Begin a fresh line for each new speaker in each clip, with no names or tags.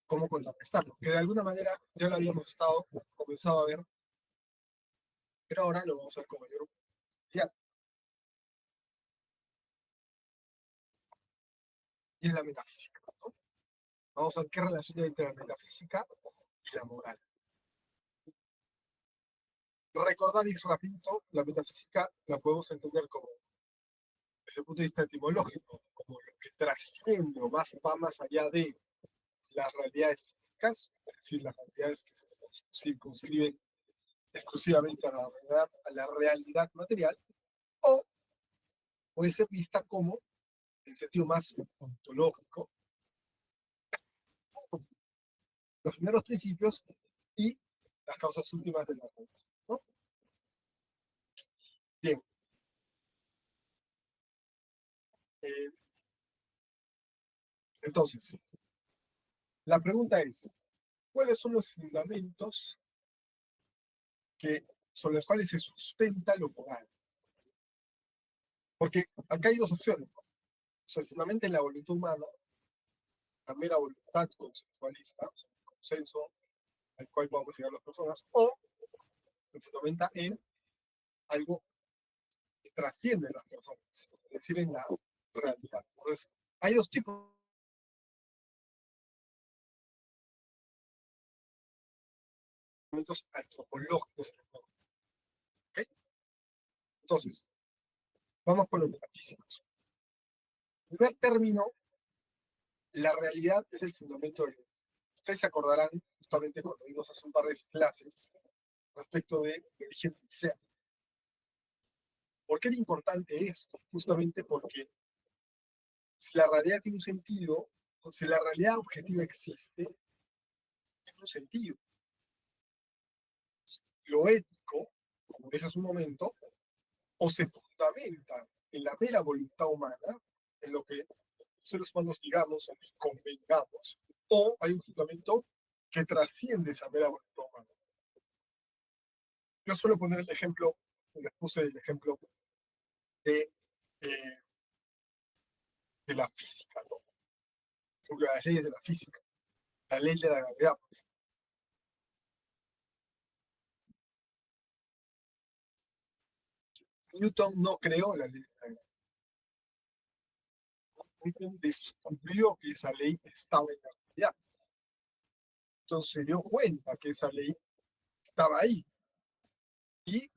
cómo contrarrestarlo, que de alguna manera ya lo habíamos comenzado a ver, pero ahora lo vamos a ver con mayor profundidad. Y es la metafísica, ¿no? Vamos a ver qué relación hay entre la metafísica y la moral. Recordar y rapidito, la metafísica la podemos entender como, desde el punto de vista etimológico, como lo que trasciende o va más allá de las realidades físicas, es decir, las realidades que se circunscriben exclusivamente a la realidad material, o puede ser vista como, en sentido más ontológico, los primeros principios y las causas últimas de la realidad, ¿no? Bien, eh, entonces, la pregunta es, ¿cuáles son los fundamentos sobre los cuales se sustenta lo moral? Porque acá hay dos opciones, ¿no? Se fundamenta en la voluntad humana, la mera voluntad consensualista, o sea, el consenso al cual podemos llegar las personas, o se fundamenta en algo que trasciende las personas, es decir, en la realidad. Entonces, hay dos tipos de fundamentos antropológicos. ¿Okay? Entonces, vamos con los metafísicos. En primer término, la realidad es el fundamento del mundo. Ustedes se acordarán justamente cuando vimos hace un par de clases respecto de origen del ser. ¿Por qué es importante esto? Justamente porque si la realidad tiene un sentido, si la realidad objetiva existe, tiene un sentido. Lo ético, como dije hace un momento, o se fundamenta en la mera voluntad humana, en lo que seres humanos digamos o convengamos, o hay un fundamento que trasciende esa mera voluntad humana. Yo suelo poner el ejemplo, les puse el ejemplo de, eh, de la física, ¿no? Las leyes de la física, la ley de la gravedad. Newton no creó la ley de la gravedad. Newton descubrió que esa ley estaba en la realidad. Entonces se dio cuenta que esa ley estaba ahí y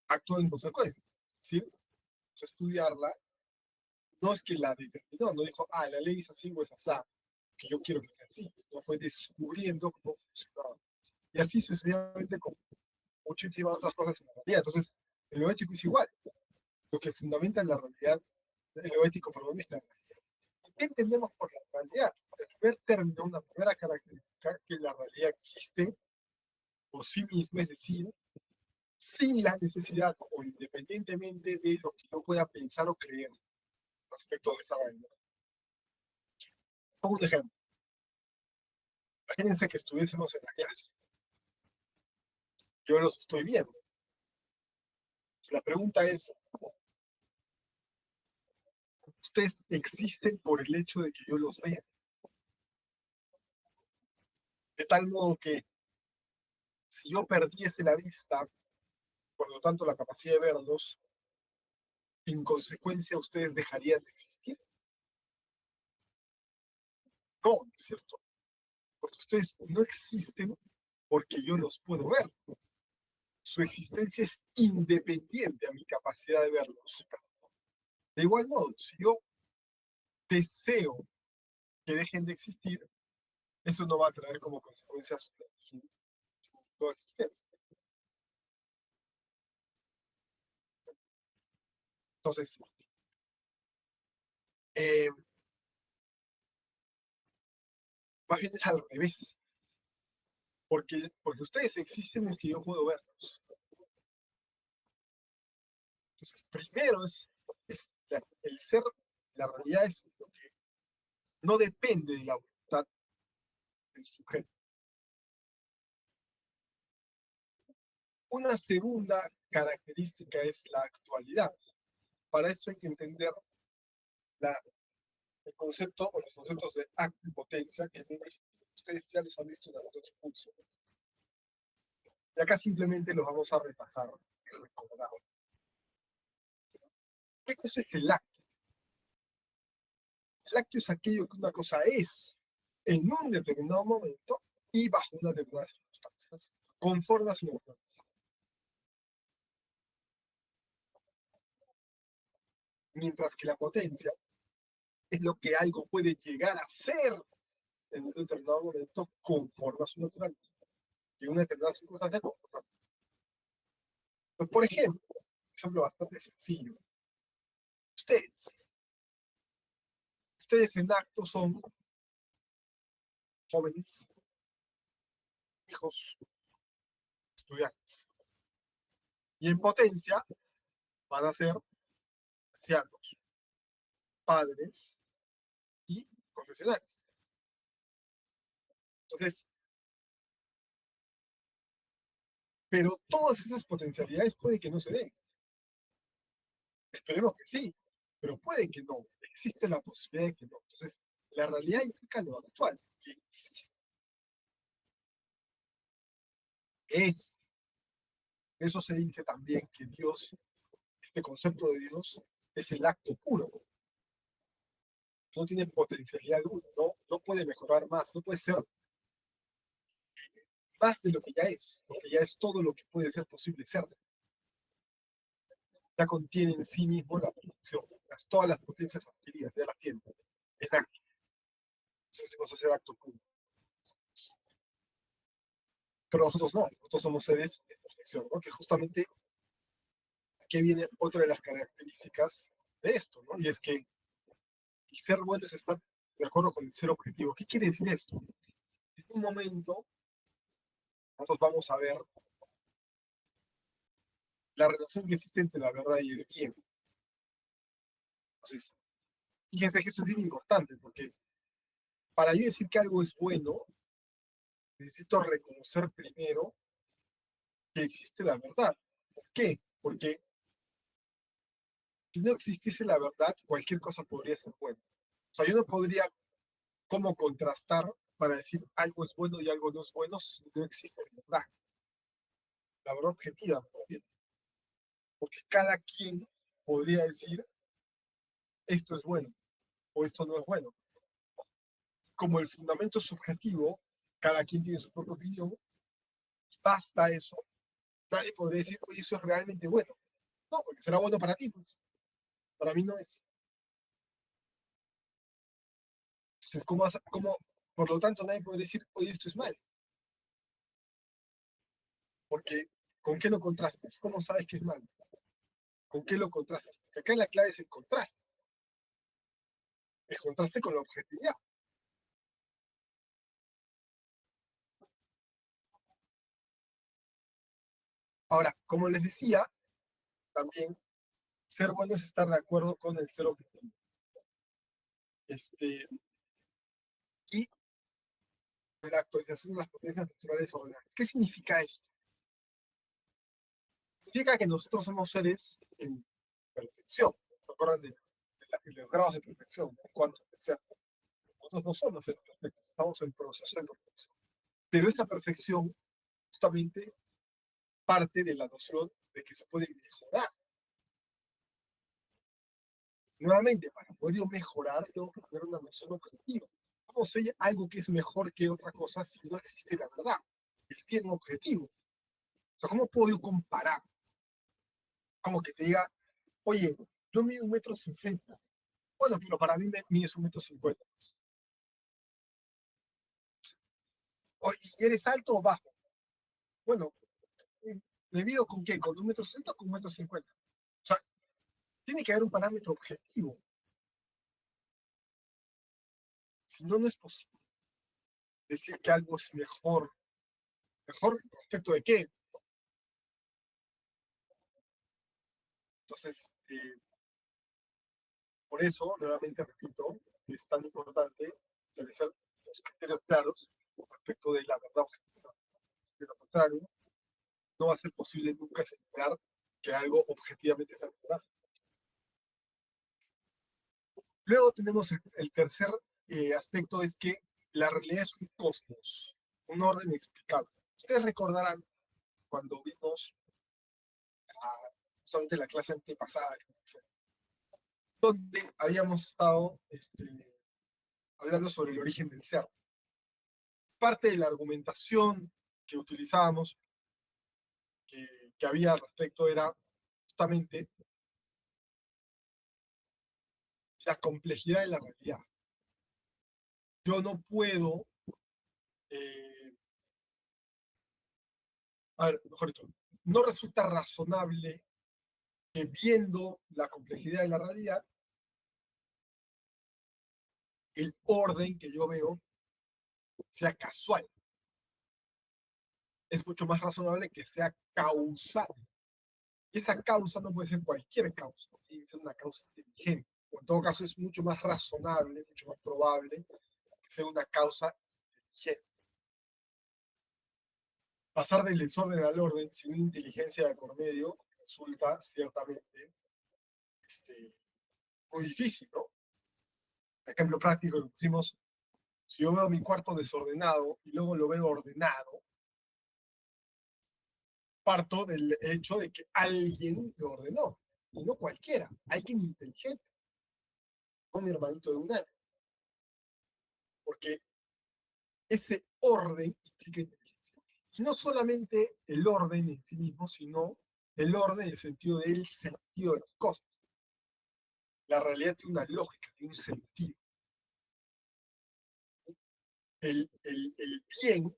actuó en consecuencia. Es decir, estudiarla, no es que la determinó, no dijo, la ley es así o es así, que yo quiero que sea así, no fue descubriendo cómo funcionaba. Y así sucesivamente con muchísimas otras cosas en la realidad. Entonces, en lo ético es igual. Lo que fundamenta en la realidad, en lo ético, perdón, es la realidad. ¿Qué entendemos por la realidad? El primer término, una primera característica, que la realidad existe por sí misma, es decir, sin la necesidad o independientemente de lo que yo pueda pensar o creer respecto de esa realidad. Pongo un ejemplo. Imagínense que estuviésemos en la clase. Yo los estoy viendo. La pregunta es, ¿ustedes existen por el hecho de que yo los vea? De tal modo que si yo perdiese la vista, por lo tanto la capacidad de verlos, en consecuencia ustedes dejarían de existir. No, ¿no es cierto? Porque ustedes no existen porque yo los puedo ver. Su existencia es independiente a mi capacidad de verlos. De igual modo, si yo deseo que dejen de existir, eso no va a traer como consecuencia su existencia. Entonces, eh, más bien es al revés. Porque ustedes existen es que yo puedo verlos. Entonces, primero el ser, la realidad es lo que no depende de la voluntad del sujeto. Una segunda característica es la actualidad. Para eso hay que entender el concepto o los conceptos de acto y potencia, que es muy ustedes ya los han visto en algún curso. Y acá simplemente los vamos a repasar y recordar. ¿Qué cosa es el acto? El acto es aquello que una cosa es en un determinado momento y bajo unas determinadas circunstancias, conforme a su naturaleza. Mientras que la potencia es lo que algo puede llegar a ser en un determinado momento conforme a su naturaleza. Y en una determinada circunstancia conforme. Pues, por ejemplo bastante sencillo. Ustedes en acto son jóvenes, hijos, estudiantes. Y en potencia van a ser ancianos, padres y profesionales. Entonces, pero todas esas potencialidades puede que no se den. Esperemos que sí, pero puede que no. Existe la posibilidad de que no. Entonces, la realidad implica lo actual, que existe. Es. Eso se dice también que Dios, este concepto de Dios, es el acto puro. No tiene potencialidad alguna, no puede mejorar más, no puede ser más de lo que ya es, porque ya es todo lo que puede ser posible ser. Ya contiene en sí mismo la perfección, todas las potencias adquiridas, ya las tiene. Es acto. Entonces vamos a hacer acto puro. Pero nosotros no, nosotros somos seres de perfección, ¿no? Que justamente aquí viene otra de las características de esto, ¿no? Y es que el ser bueno es estar de acuerdo con el ser objetivo. ¿Qué quiere decir esto? En un momento nosotros vamos a ver la relación que existe entre la verdad y el bien. Entonces, fíjense que eso es bien importante, porque para yo decir que algo es bueno, necesito reconocer primero que existe la verdad. ¿Por qué? Porque si no existiese la verdad, cualquier cosa podría ser buena. O sea, yo no podría cómo contrastar para decir algo es bueno y algo no es bueno si no existe la verdad objetiva, porque cada quien podría decir esto es bueno o esto no es bueno. Como el fundamento es subjetivo, cada quien tiene su propia opinión, basta eso, nadie podría decir, oye, eso es realmente bueno. No, porque será bueno para ti, pues. Para mí no es. Entonces, por lo tanto, nadie podría decir, oye, esto es mal? Porque, ¿con qué lo contrastes? ¿Cómo sabes que es mal? ¿Con qué lo contrastes? Porque acá la clave es el contraste con la objetividad. Ahora, como les decía, también ser bueno es estar de acuerdo con el ser objetivo. Y la actualización de las potencias naturales ordenadas. ¿Qué significa esto? Significa que nosotros somos seres en perfección. ¿Se acuerdan de los grados de perfección? En cuanto a ser. Nosotros no somos seres perfectos, estamos en proceso de perfección. Pero esa perfección justamente parte de la noción de que se puede mejorar. Nuevamente, para poder yo mejorar, tengo que tener una noción objetiva. ¿Cómo sé algo que es mejor que otra cosa si no existe la verdad? El bien objetivo. O sea, ¿cómo puedo yo comparar? Como que te diga, oye, yo mido 1,60 m. Bueno, pero para mí me mides 1,50 m. Oye, ¿y eres alto o bajo? Bueno, ¿me mido con qué? ¿Con 1,60 m o con 1,50 m? O sea, tiene que haber un parámetro objetivo. Si no, no es posible decir que algo es mejor. ¿Mejor respecto de qué? Entonces, por eso, nuevamente repito, es tan importante establecer los criterios claros respecto de la verdad objetiva. De lo contrario, no va a ser posible nunca asegurar que algo objetivamente está verdad. Luego tenemos el tercer aspecto, es que la realidad es un cosmos, un orden inexplicable. Ustedes recordarán cuando vimos justamente la clase antepasada, donde habíamos estado hablando sobre el origen del ser. Parte de la argumentación que utilizábamos, que había al respecto, era justamente la complejidad de la realidad. Yo no puedo, a ver, mejor dicho, no resulta razonable que viendo la complejidad de la realidad, el orden que yo veo sea casual. Es mucho más razonable que sea causal. Y esa causa no puede ser cualquier causa, tiene que ser una causa inteligente. O en todo caso es mucho más razonable, mucho más probable que sea una causa inteligente. Pasar del desorden al orden sin una inteligencia de por medio resulta ciertamente muy difícil, ¿no? Ejemplo práctico lo pusimos, si yo veo mi cuarto desordenado y luego lo veo ordenado, parto del hecho de que alguien lo ordenó, y no cualquiera, alguien inteligente, no mi hermanito de un año, porque ese orden implica inteligencia. Y no solamente el orden en sí mismo, sino el orden en el sentido del sentido de las cosas. La realidad tiene una lógica, tiene un sentido. El bien,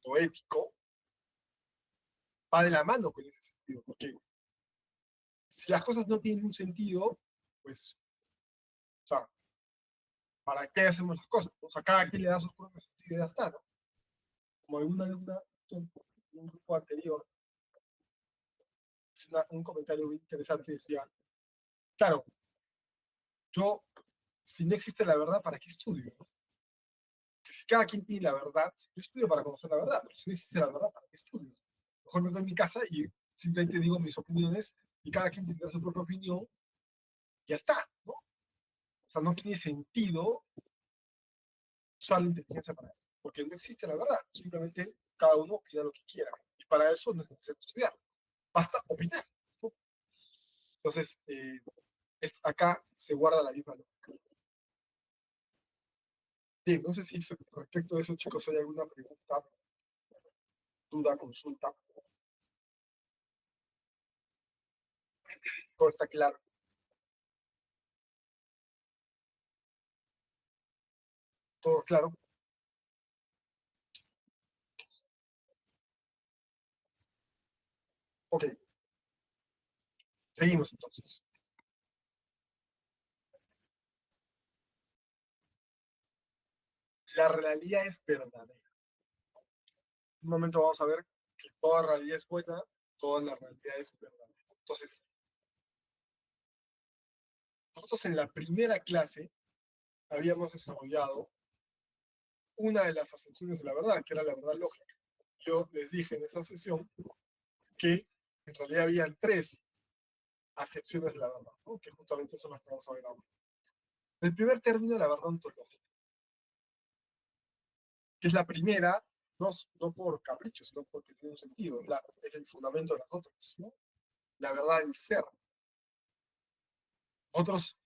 lo ético, va de la mano con ese sentido, porque si las cosas no tienen un sentido, pues, o sea, ¿para qué hacemos las cosas? O sea, cada quien le da sus propios sentidos y ya está, ¿no? Como alguna alumna en un grupo anterior, un comentario muy interesante, decía, claro, yo, si no existe la verdad, ¿para qué estudio? Que si cada quien tiene la verdad, yo estudio para conocer la verdad, pero si no existe la verdad, ¿para qué estudio? Mejor me quedo en mi casa y simplemente digo mis opiniones y cada quien tendrá su propia opinión y ya está, ¿no? O sea, no tiene sentido usar la inteligencia para eso, porque no existe la verdad, simplemente cada uno opina lo que quiera. Y para eso no es necesario estudiar, basta opinar, ¿no? Entonces, acá se guarda la misma lógica. Bien, no sé si respecto de eso, chicos, hay alguna pregunta, duda, consulta. Todo está claro. Todo claro. Ok, seguimos entonces. La realidad es verdadera. Un momento vamos a ver que toda realidad es buena, toda la realidad es verdadera. Entonces, nosotros en la primera clase habíamos desarrollado una de las acepciones de la verdad, que era la verdad lógica. Yo les dije en esa sesión que en realidad habían tres acepciones de la verdad, ¿no? Que justamente son las que vamos a ver ahora. El primer término, la verdad ontológica, que es la primera, no por capricho, sino porque tiene un sentido, es el fundamento de las otras, ¿no? La verdad del ser. Otros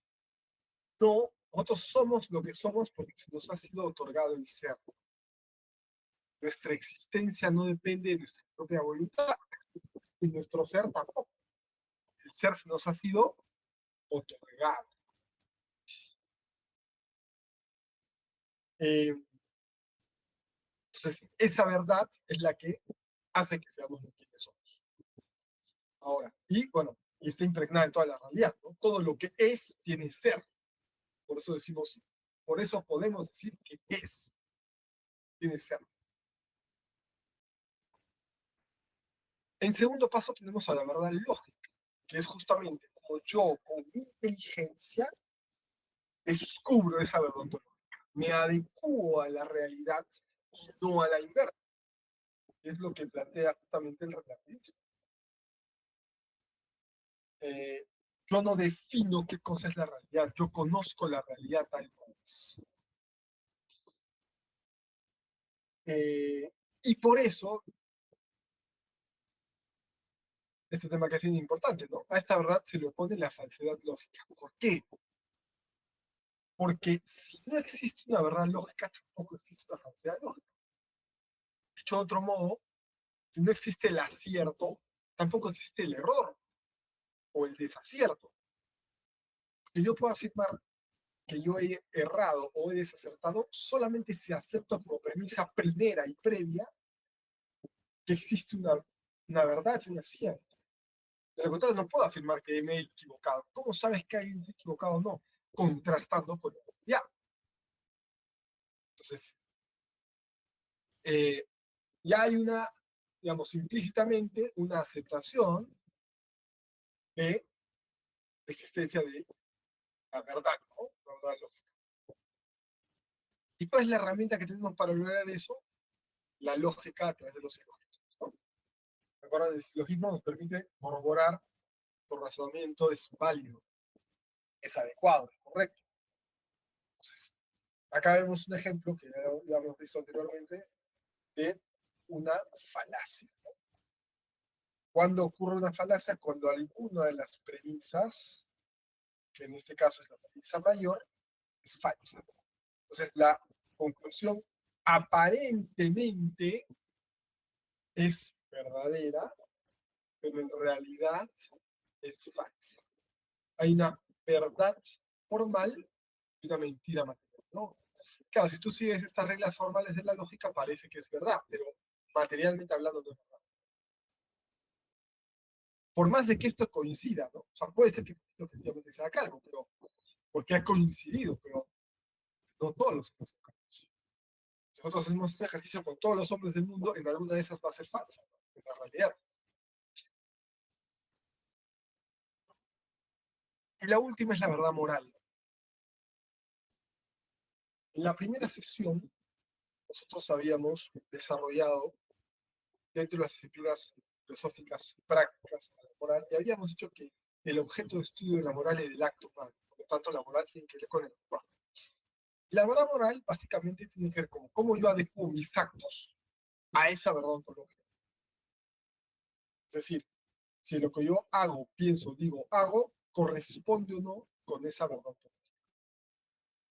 no, nosotros somos lo que somos porque se nos ha sido otorgado el ser. Nuestra existencia no depende de nuestra propia voluntad, y nuestro ser tampoco. El ser se nos ha sido otorgado. Eh, entonces, esa verdad es la que hace que seamos lo que somos. Ahora, y bueno, y está impregnada en toda la realidad, ¿no? Todo lo que es tiene ser. Por eso decimos, por eso podemos decir que es, tiene ser. En segundo paso tenemos a la verdad lógica, que es justamente como yo con mi inteligencia descubro esa verdad ontológica, me adecuo a la realidad y no a la inversa. Es lo que plantea justamente el relativismo. Eh, yo no defino qué cosa es la realidad, yo conozco la realidad tal cual es. Y por eso, este tema que es bien importante, ¿no? A esta verdad se le opone la falsedad lógica. ¿Por qué? Porque si no existe una verdad lógica, tampoco existe una falsedad lógica. Dicho de otro modo, si no existe el acierto, tampoco existe el error o el desacierto. Que yo pueda afirmar que yo he errado o he desacertado solamente si acepto como premisa primera y previa que existe una verdad y un acierto. De lo contrario, no puedo afirmar que me he equivocado. ¿Cómo sabes que alguien se ha equivocado o no? Contrastando con la realidad. Entonces, eh, ya hay una, digamos, implícitamente una aceptación de la existencia de la verdad, ¿no? La verdad lógica. ¿Y cuál es la herramienta que tenemos para lograr eso? La lógica a través de los silogismos, ¿no? Ahora, el silogismo nos permite corroborar que tu razonamiento es válido, es adecuado, es correcto. Entonces, acá vemos un ejemplo que ya hemos visto anteriormente de una falacia. ¿Cuándo ocurre una falacia? Cuando alguna de las premisas, que en este caso es la premisa mayor, es falsa. Entonces, la conclusión aparentemente es verdadera, pero en realidad es falsa. Hay una verdad formal y una mentira material, ¿no? Claro, si tú sigues estas reglas formales de la lógica, parece que es verdad, pero materialmente hablando no es verdad. Por más de que esto coincida, ¿no? O sea, puede ser que efectivamente sea calvo, pero porque ha coincidido, pero no todos los hombres son calvos. Si nosotros hacemos ese ejercicio con todos los hombres del mundo, en alguna de esas va a ser falsa, ¿no? En la realidad. Y la última es la verdad moral. En la primera sesión, nosotros habíamos desarrollado dentro de las disciplinas filosóficas prácticas a la moral, y habíamos dicho que el objeto de estudio de la moral es el acto humano, por lo tanto la moral tiene que ver con el actuar. La verdad moral básicamente tiene que ver con cómo yo adecuo mis actos a esa verdad ontológica. Es decir, si lo que yo hago, pienso, digo, hago, corresponde o no con esa verdad ontológica.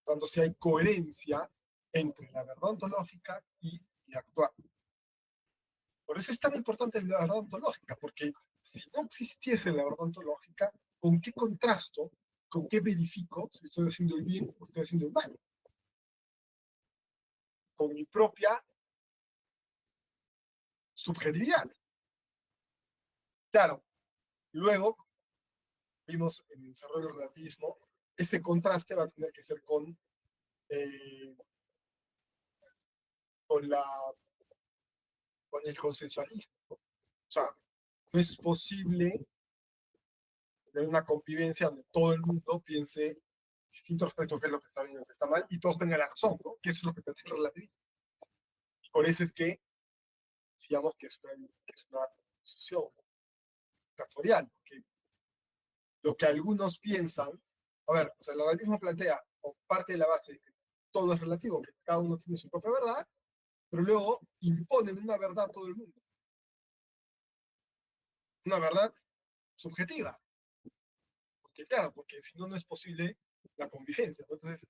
Cuando si hay coherencia entre la verdad ontológica y mi actuar. Por eso es tan importante la verdad ontológica, porque si no existiese la verdad ontológica, ¿con qué contrasto, con qué verifico si estoy haciendo el bien o estoy haciendo el mal? Con mi propia subjetividad. Claro, luego vimos en el desarrollo del relativismo, ese contraste va a tener que ser eh, con, la, con el consensualismo. O sea, no es posible tener una convivencia donde todo el mundo piense distinto respecto a qué es lo que está bien y lo que está mal, y todos tengan la razón, ¿no? Que eso es lo que pretende el relativismo. Por eso es que decíamos que es una posición dictatorial, porque lo que algunos piensan, a ver, o sea, el relativismo plantea, o parte de la base, que todo es relativo, que cada uno tiene su propia verdad, pero luego imponen una verdad a todo el mundo. Una verdad subjetiva. Porque claro, porque si no, no es posible la convivencia, ¿no? Entonces,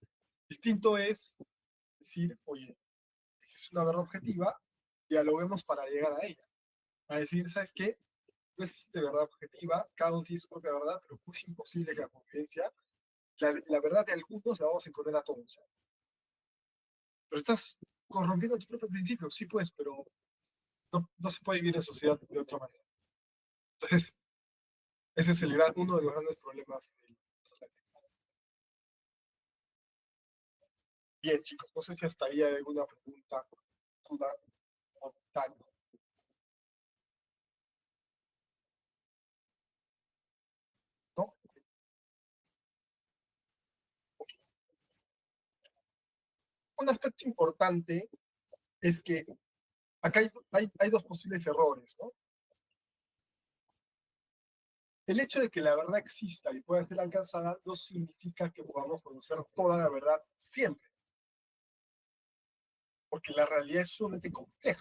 distinto es decir, oye, es una verdad objetiva, dialoguemos para llegar a ella. A decir, ¿sabes qué? No existe verdad objetiva, cada uno tiene su propia verdad, pero es imposible que la convivencia, la verdad de algunos la vamos a encontrar a todos. Pero estás corrompiendo tu propio principio, sí pues, pero no se puede vivir en sociedad de otra manera. Entonces, ese es uno de los grandes problemas del relativismo. Bien, chicos, no sé si hasta ahí hay alguna pregunta, duda o tal. ¿No? Un aspecto importante es que acá hay dos posibles errores, ¿no? El hecho de que la verdad exista y pueda ser alcanzada no significa que podamos conocer toda la verdad siempre. porque la realidad es sumamente compleja.